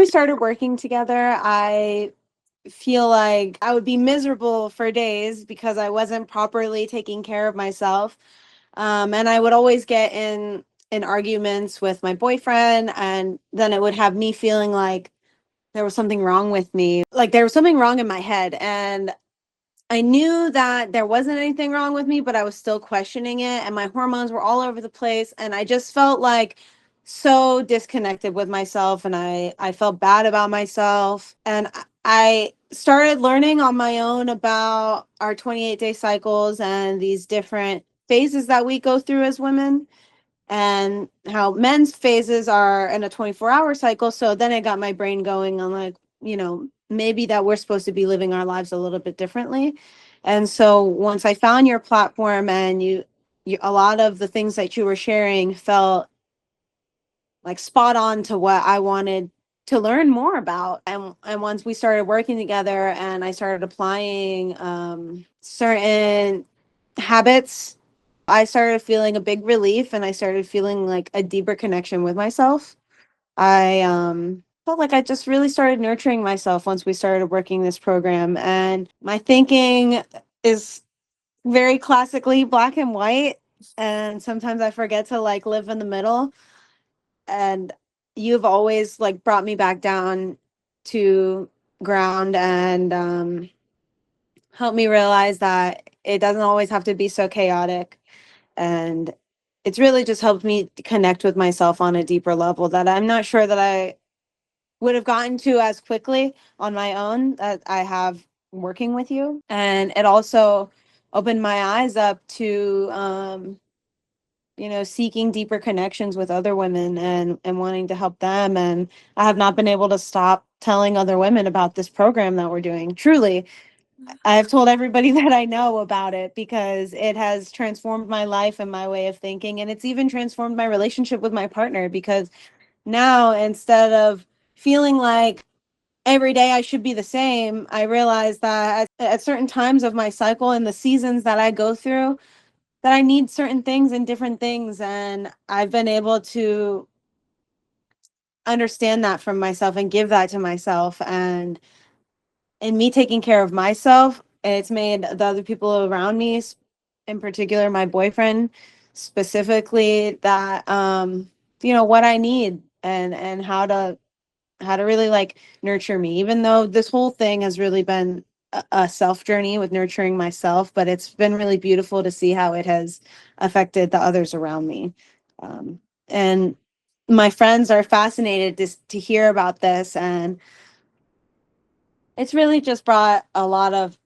we started working together, I feel like I would be miserable for days because I wasn't properly taking care of myself. And I would always get in arguments with my boyfriend, and then it would have me feeling like there was something wrong with me. Like there was something wrong in my head, and I knew that there wasn't anything wrong with me, but I was still questioning it, and my hormones were all over the place, and I just felt like so disconnected with myself, and I felt bad about myself. And I started learning on my own about our 28-day cycles and these different phases that we go through as women, and how men's phases are in a 24-hour cycle. So then it got my brain going on, like, maybe that we're supposed to be living our lives a little bit differently. And so once I found your platform, and you a lot of the things that you were sharing felt like spot on to what I wanted to learn more about. And once we started working together and I started applying certain habits, I started feeling a big relief, and I started feeling like a deeper connection with myself. I felt like I just really started nurturing myself once we started working this program. And my thinking is very classically black and white. And sometimes I forget to like live in the middle. And you've always like brought me back down to ground, and helped me realize that it doesn't always have to be so chaotic. And it's really just helped me connect with myself on a deeper level that I'm not sure that I would have gotten to as quickly on my own that I have working with you. And it also opened my eyes up to seeking deeper connections with other women, and wanting to help them. And I have not been able to stop telling other women about this program that we're doing. Truly, I have told everybody that I know about it because it has transformed my life and my way of thinking. And it's even transformed my relationship with my partner, because now, instead of feeling like every day I should be the same, I realize that at certain times of my cycle and the seasons that I go through, that I need certain things and different things. And I've been able to understand that from myself and give that to myself. And in me taking care of myself, it's made the other people around me, in particular my boyfriend specifically, that what I need, and how to really like nurture me, even though this whole thing has really been a self journey with nurturing myself. But it's been really beautiful to see how it has affected the others around me. And my friends are fascinated to hear about this, and it's really just brought a lot of,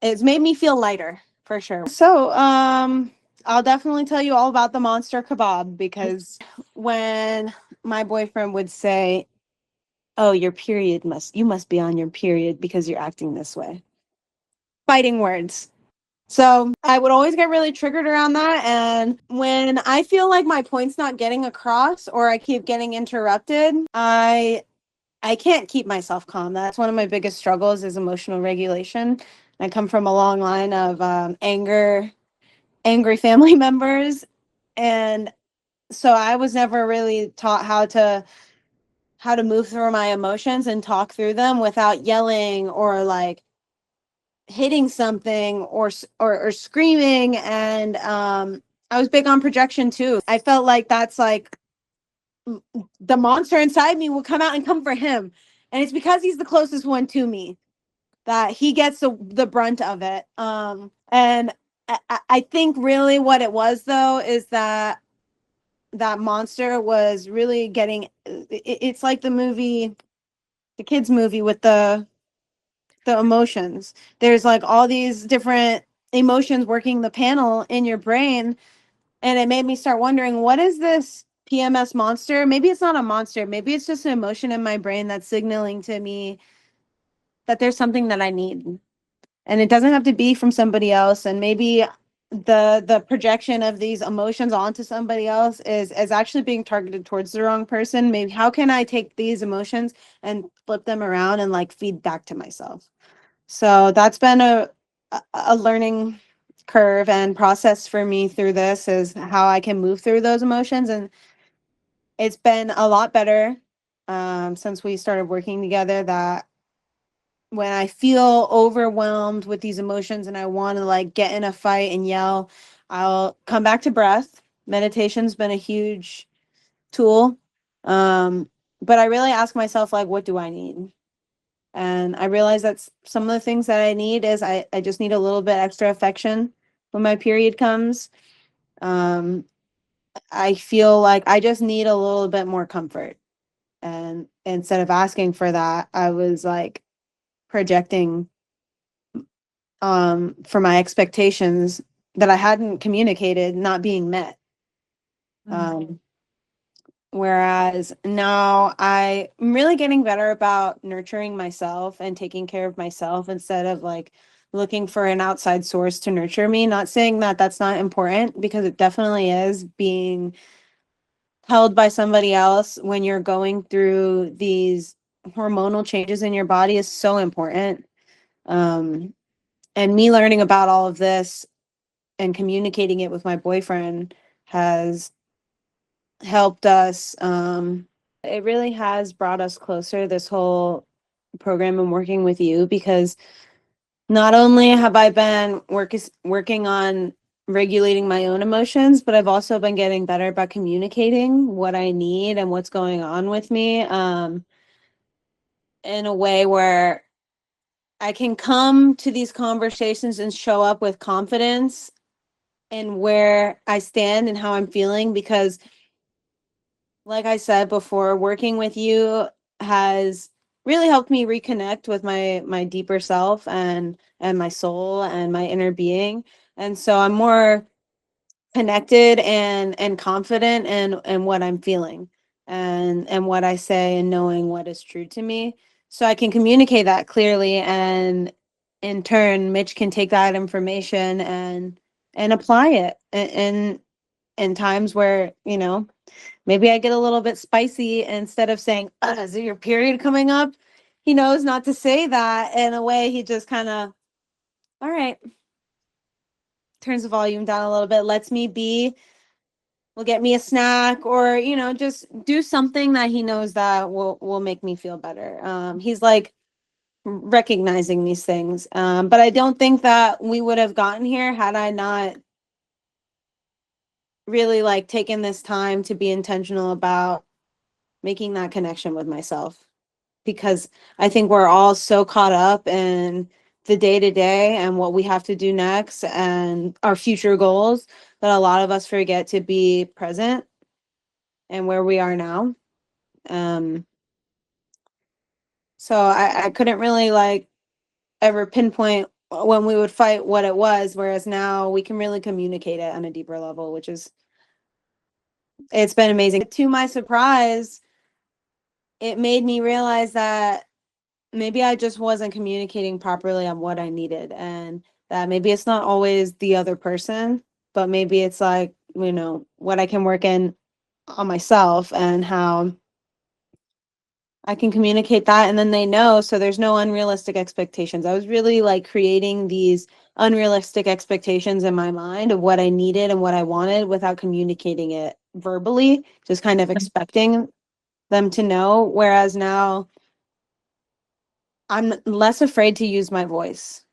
it's made me feel lighter for sure. So I'll definitely tell you all about the monster kebab, because when my boyfriend would say, "Oh, you must be on your period because you're acting this way." Fighting words. So I would always get really triggered around that. And when I feel like my point's not getting across, or I keep getting interrupted, I can't keep myself calm. That's one of my biggest struggles, is emotional regulation. I come from a long line of angry family members. And so I was never really taught how to move through my emotions and talk through them without yelling or like hitting something, or screaming. And I was big on projection too. I felt like that's like the monster inside me will come out and come for him. And it's because he's the closest one to me that he gets the brunt of it. And I think really what it was, though, is that monster was really getting, it's like the kids movie with the emotions. There's like all these different emotions working the panel in your brain. And it made me start wondering, what is this PMS monster? Maybe it's not a monster. Maybe it's just an emotion in my brain that's signaling to me that there's something that I need. And it doesn't have to be from somebody else. And maybe the projection of these emotions onto somebody else is actually being targeted towards the wrong person. Maybe how can I take these emotions and flip them around and like feed back to myself? So that's been a learning curve and process for me through this, is how I can move through those emotions. And it's been a lot better since we started working together, that when I feel overwhelmed with these emotions and I want to like get in a fight and yell, I'll come back to breath. Meditation's been a huge tool. But I really ask myself, like, what do I need? And I realize that some of the things that I need is I just need a little bit extra affection when my period comes. Um, I feel like I just need a little bit more comfort. And instead of asking for that, I was like projecting for my expectations that I hadn't communicated not being met. Um, Whereas now I'm really getting better about nurturing myself and taking care of myself instead of like looking for an outside source to nurture me. Not saying that that's not important, because it definitely is. Being held by somebody else when you're going through these hormonal changes in your body is so important. Um, and me learning about all of this and communicating it with my boyfriend has helped us. It really has brought us closer, this whole program and working with you, because not only have I been working on regulating my own emotions, but I've also been getting better about communicating what I need and what's going on with me, in a way where I can come to these conversations and show up with confidence in where I stand and how I'm feeling. Because like I said before, working with you has really helped me reconnect with my deeper self and my soul and my inner being. And so I'm more connected and confident in what I'm feeling and what I say, and knowing what is true to me. So I can communicate that clearly, and in turn Mitch can take that information and apply it in times where, maybe I get a little bit spicy. Instead of saying, is it your period coming up? He knows not to say that. In a way, he just kind of, all right, turns the volume down a little bit, lets me be, will get me a snack, or, just do something that he knows that will make me feel better. He's like recognizing these things. But I don't think that we would have gotten here had I not really like taken this time to be intentional about making that connection with myself. Because I think we're all so caught up in the day to day and what we have to do next and our future goals, that a lot of us forget to be present and where we are now. Um, so I couldn't really like ever pinpoint when we would fight what it was, whereas now we can really communicate it on a deeper level, which is, it's been amazing. To my surprise, it made me realize that maybe I just wasn't communicating properly on what I needed, and that maybe it's not always the other person, but maybe it's like, what I can work in on myself and how I can communicate that, and then they know, so there's no unrealistic expectations. I was really like creating these unrealistic expectations in my mind of what I needed and what I wanted without communicating it verbally, just kind of expecting them to know. Whereas now I'm less afraid to use my voice.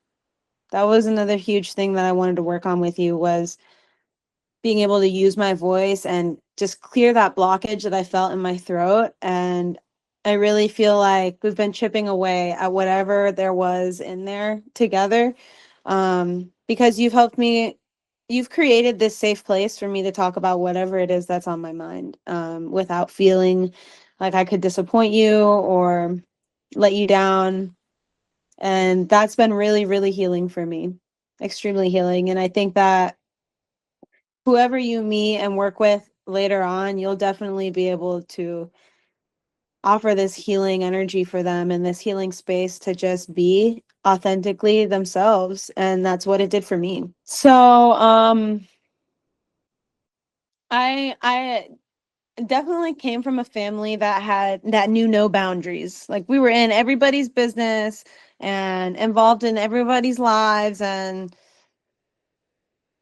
That was another huge thing that I wanted to work on with you, was being able to use my voice and just clear that blockage that I felt in my throat. And I really feel like we've been chipping away at whatever there was in there together. Because you've helped me, you've created this safe place for me to talk about whatever it is that's on my mind, without feeling like I could disappoint you or let you down. And that's been really, really healing for me, extremely healing. And I think that whoever you meet and work with later on, you'll definitely be able to offer this healing energy for them and this healing space to just be authentically themselves. And that's what it did for me. So, I definitely came from a family that knew no boundaries. Like, we were in everybody's business and involved in everybody's lives, and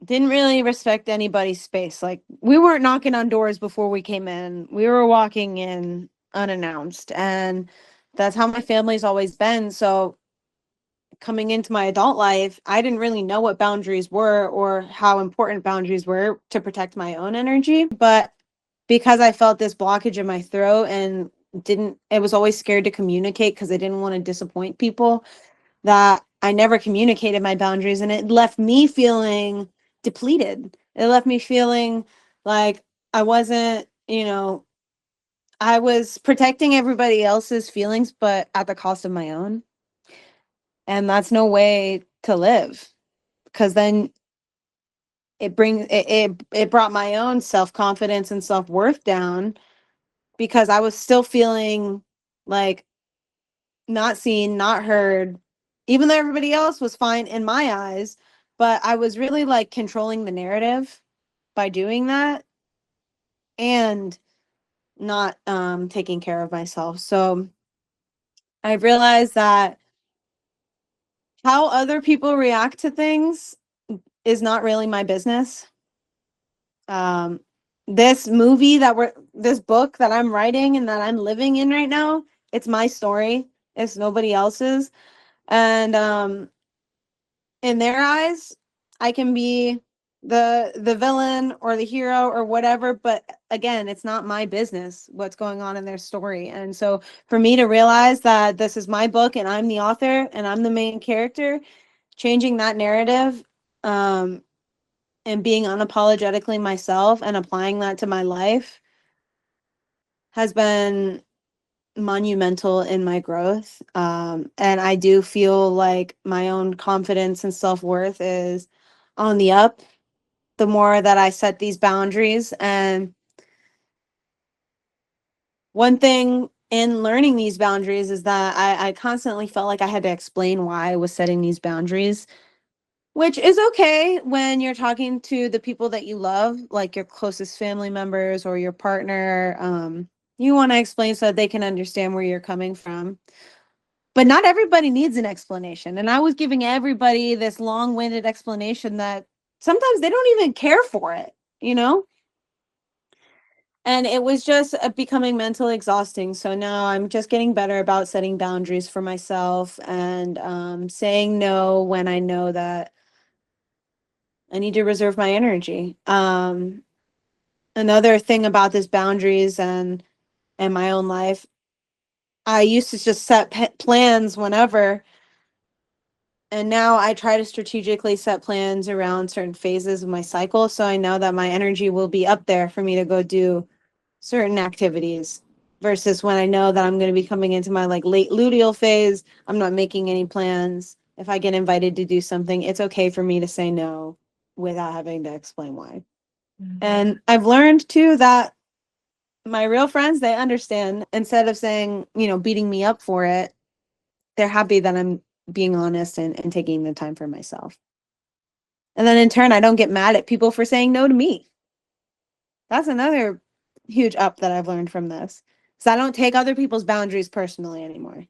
didn't really respect anybody's space. Like, we weren't knocking on doors before we came in. We were walking in unannounced. And that's how my family's always been. So coming into my adult life, I didn't really know what boundaries were or how important boundaries were to protect my own energy. But because I felt this blockage in my throat and it was always scared to communicate because I didn't want to disappoint people, that I never communicated my boundaries, and it left me feeling depleted. It left me feeling like I wasn't, I was protecting everybody else's feelings, but at the cost of my own. And that's no way to live, because then it brought my own self-confidence and self-worth down, because I was still feeling like not seen, not heard, even though everybody else was fine in my eyes. But I was really like controlling the narrative by doing that, and not taking care of myself. So I realized that how other people react to things is not really my business. Um, this book that I'm writing and that I'm living in right now, it's my story. It's nobody else's. And in their eyes, I can be the villain or the hero or whatever, but again, it's not my business what's going on in their story. And so for me to realize that this is my book and I'm the author and I'm the main character, changing that narrative, um, and being unapologetically myself and applying that to my life has been monumental in my growth. And I do feel like my own confidence and self-worth is on the up the more that I set these boundaries. And one thing in learning these boundaries is that I constantly felt like I had to explain why I was setting these boundaries, which is okay when you're talking to the people that you love, like your closest family members or your partner. You want to explain so that they can understand where you're coming from. But not everybody needs an explanation. And I was giving everybody this long-winded explanation that sometimes they don't even care for it, you know? And it was just becoming mentally exhausting. So now I'm just getting better about setting boundaries for myself, and saying no when I know that I need to reserve my energy. Another thing about this boundaries and my own life, I used to just set plans whenever, and now I try to strategically set plans around certain phases of my cycle, so I know that my energy will be up there for me to go do certain activities, versus when I know that I'm going to be coming into my like late luteal phase, I'm not making any plans. If I get invited to do something, it's okay for me to say no without having to explain why. And I've learned too that my real friends, they understand. Instead of saying, beating me up for it, they're happy that I'm being honest and taking the time for myself. And then in turn, I don't get mad at people for saying no to me. That's another huge up that I've learned from this. So I don't take other people's boundaries personally anymore.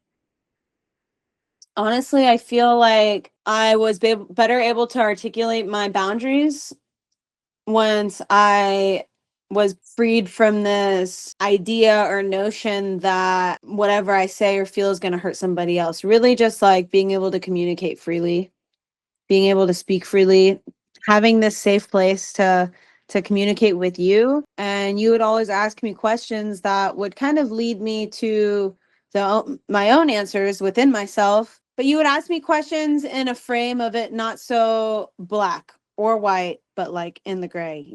Honestly, I feel like I was better able to articulate my boundaries once I was freed from this idea or notion that whatever I say or feel is going to hurt somebody else. Really just like being able to communicate freely, being able to speak freely, having this safe place to communicate with you. And you would always ask me questions that would kind of lead me to my own answers within myself. But you would ask me questions in a frame of it not so black or white, but like in the gray.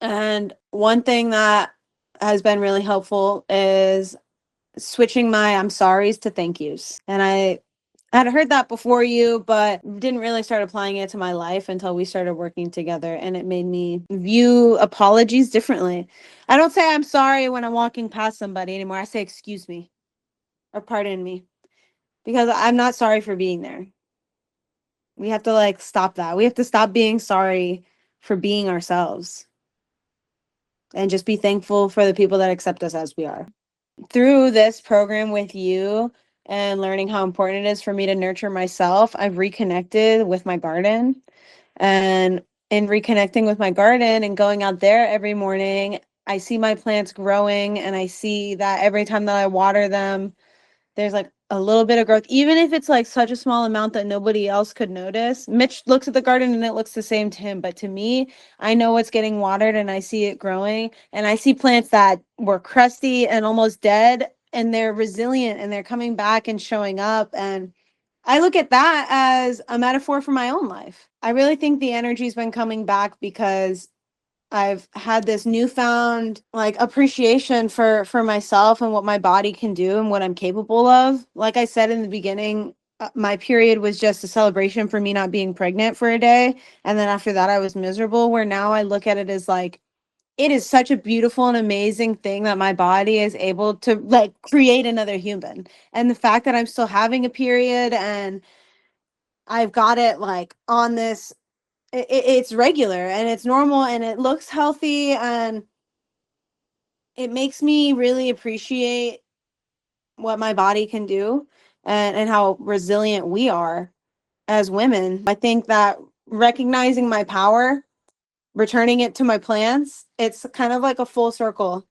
And one thing that has been really helpful is switching my I'm sorries to thank yous. And I had heard that before you, but didn't really start applying it to my life until we started working together. And it made me view apologies differently. I don't say I'm sorry when I'm walking past somebody anymore. I say, excuse me or pardon me, because I'm not sorry for being there. We have to like stop that. We have to stop being sorry for being ourselves and just be thankful for the people that accept us as we are. Through this program with you and learning how important it is for me to nurture myself, I've reconnected with my garden. And in reconnecting with my garden and going out there every morning, I see my plants growing, and I see that every time that I water them, there's like a little bit of growth, even if it's like such a small amount that nobody else could notice. Mitch looks at the garden and it looks the same to him, but to me, I know it's getting watered and I see it growing, and I see plants that were crusty and almost dead, and they're resilient and they're coming back and showing up. And I look at that as a metaphor for my own life. I really think the energy's been coming back because I've had this newfound like appreciation for myself and what my body can do and what I'm capable of. Like I said in the beginning, my period was just a celebration for me not being pregnant for a day, and then after that I was miserable. Where now I look at it as like, it is such a beautiful and amazing thing that my body is able to like create another human. And the fact that I'm still having a period and I've got it like on this, it's regular and it's normal and it looks healthy, and it makes me really appreciate what my body can do, and how resilient we are as women. I think that recognizing my power, returning it to my plants, it's kind of like a full circle.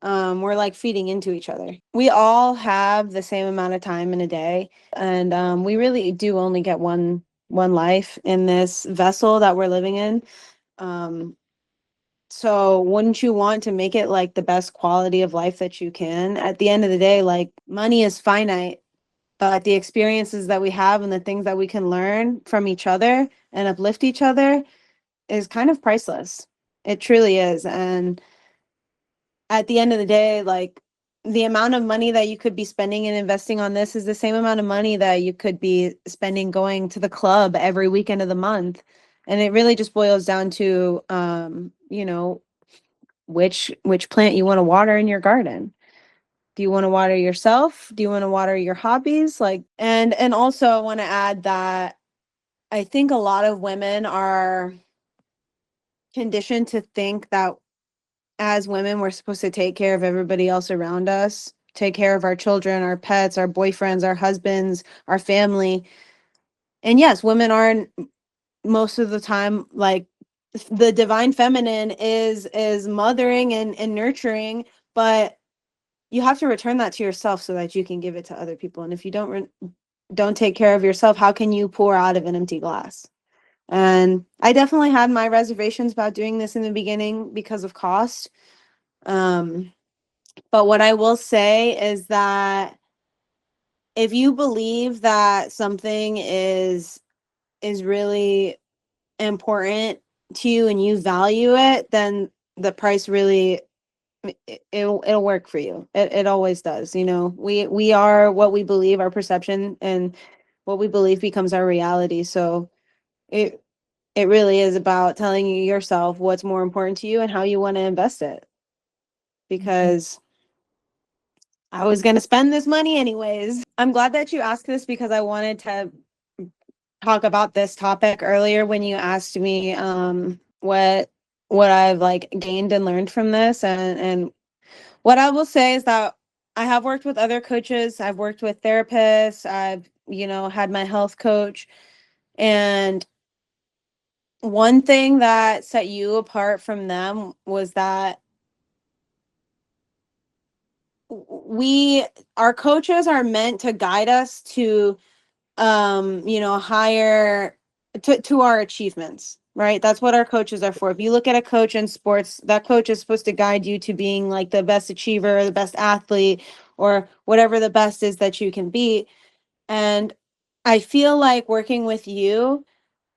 We're like feeding into each other. We all have the same amount of time in a day, and we really do only get one life in this vessel that we're living in. Um, So wouldn't you want to make it like the best quality of life that you can? At the end of the day, like money is finite, but the experiences that we have and the things that we can learn from each other and uplift each other is kind of priceless. It truly is. And at the end of the day, like the amount of money that you could be spending and investing on this is the same amount of money that you could be spending going to the club every weekend of the month. And it really just boils down to which plant you want to water in your garden. Do you want to water yourself? Do you want to water your hobbies? Like, and also I want to add that I think a lot of women are conditioned to think that as women we're supposed to take care of everybody else around us, take care of our children, our pets, our boyfriends, our husbands, our family. And yes, women are most of the time like the divine feminine is mothering and nurturing, but you have to return that to yourself so that you can give it to other people. And if you don't take care of yourself, how can you pour out of an empty glass? And I definitely had my reservations about doing this in the beginning because of cost. Um, but what I will say is that if you believe that something is really important to you and you value it, then the price really it'll work for you. It always does. We are what we believe, our perception, and what we believe becomes our reality. So it it really is about telling you yourself what's more important to you and how you want to invest it. Because I was going to spend this money anyways. I'm glad that you asked this because I wanted to talk about this topic earlier when you asked me what I've like gained and learned from this. And what I will say is that I have worked with other coaches, I've worked with therapists, I've, had my health coach. And one thing that set you apart from them was that we our coaches are meant to guide us to higher to our achievements, right? That's what our coaches are for. If you look at a coach in sports, that coach is supposed to guide you to being like the best achiever, the best athlete, or whatever the best is that you can be. And I feel like working with you,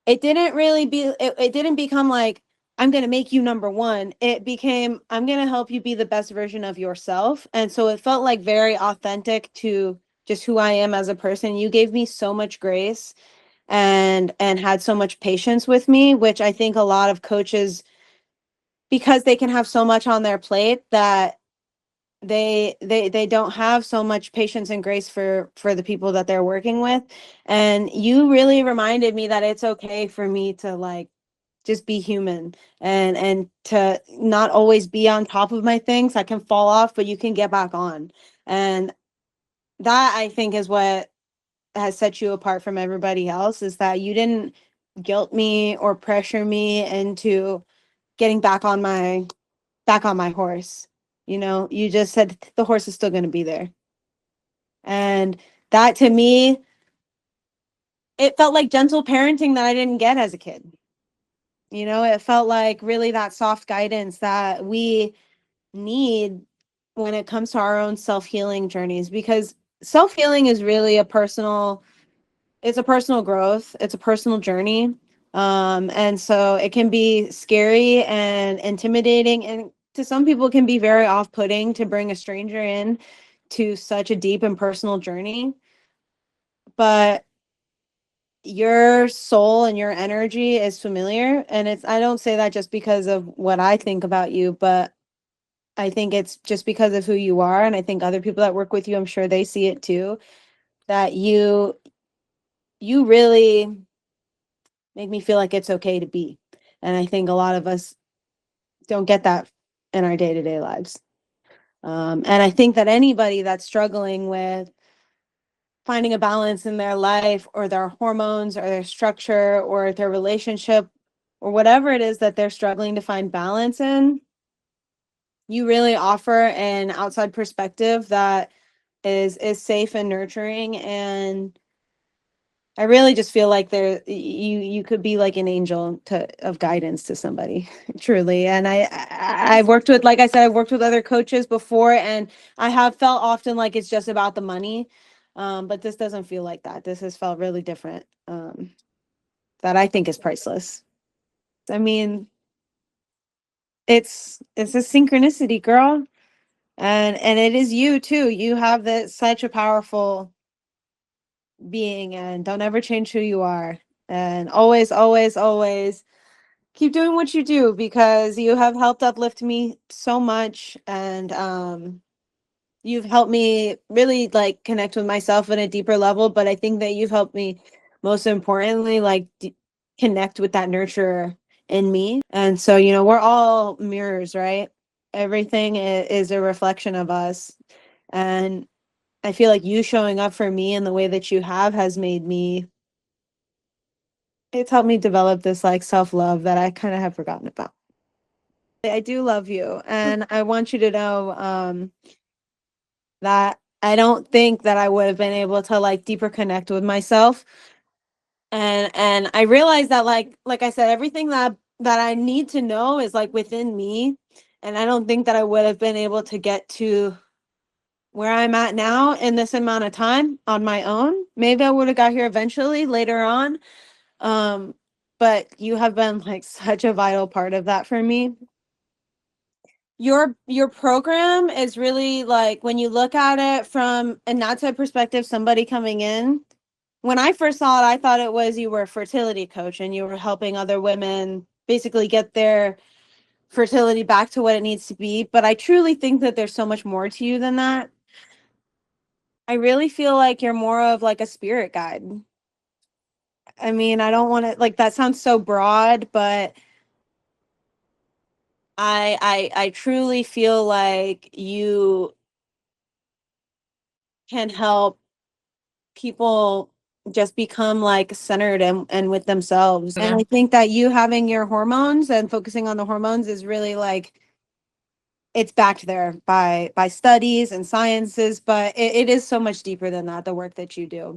it didn't become like, I'm going to make you number one. It became, I'm going to help you be the best version of yourself. And so it felt like very authentic to just who I am as a person. You gave me so much grace and had so much patience with me, which I think a lot of coaches, because they can have so much on their plate, that they don't have so much patience and grace for the people that they're working with. And you really reminded me that it's okay for me to like just be human, and to not always be on top of my things. I can fall off, but you can get back on. And that, I think, is what has set you apart from everybody else, is that you didn't guilt me or pressure me into getting back on back on my horse. You just said the horse is still going to be there. And that to me, it felt like gentle parenting that I didn't get as a kid. It felt like really that soft guidance that we need when it comes to our own self-healing journeys, because self-healing is really it's a personal growth, it's a personal journey. And so it can be scary and intimidating, and to some people it can be very off-putting to bring a stranger in to such a deep and personal journey. But your soul and your energy is familiar, and I don't say that just because of what I think about you, but I think it's just because of who you are. And I think other people that work with you, I'm sure they see it too, that you really make me feel like it's okay to be. And I think a lot of us don't get that in our day-to-day lives. And I think that anybody that's struggling with finding a balance in their life or their hormones or their structure or their relationship or whatever it is that they're struggling to find balance in, you really offer an outside perspective that is safe and nurturing. And I really just feel like you could be like an angel of guidance to somebody, truly. And I've worked with, like I said, I've worked with other coaches before, and I have felt often like it's just about the money. But this doesn't feel like that. This has felt really different. That I think is priceless. I mean, it's a synchronicity, girl. And it is you too. You have such a powerful being, and don't ever change who you are. And always, always, always keep doing what you do, because you have helped uplift me so much. And you've helped me really like connect with myself at a deeper level. But I think that you've helped me most importantly, like connect with that nurturer in me. And so, we're all mirrors, right? Everything is a reflection of us. And I feel like you showing up for me in the way that you has made me, it's helped me develop this like self-love that I kind of have forgotten about. I do love you, and I want you to know that I don't think that I would have been able to like deeper connect with myself. And I realized that like I said, everything that I need to know is like within me. And I don't think that I would have been able to get to where I'm at now in this amount of time on my own. Maybe I would have got here eventually later on. Um, but you have been like such a vital part of that for me. Your program is really like, when you look at it from an outside perspective, somebody coming in. When I first saw it, I thought it was you were a fertility coach and you were helping other women basically get their fertility back to what it needs to be. But I truly think that there's so much more to you than that. I really feel like you're more of like a spirit guide. I mean, I don't want to, like, that sounds so broad, but I truly feel like you can help people just become like centered and with themselves. And I think that you having your hormones and focusing on the hormones is really like, it's backed there by studies and sciences, but it is so much deeper than that, the work that you do.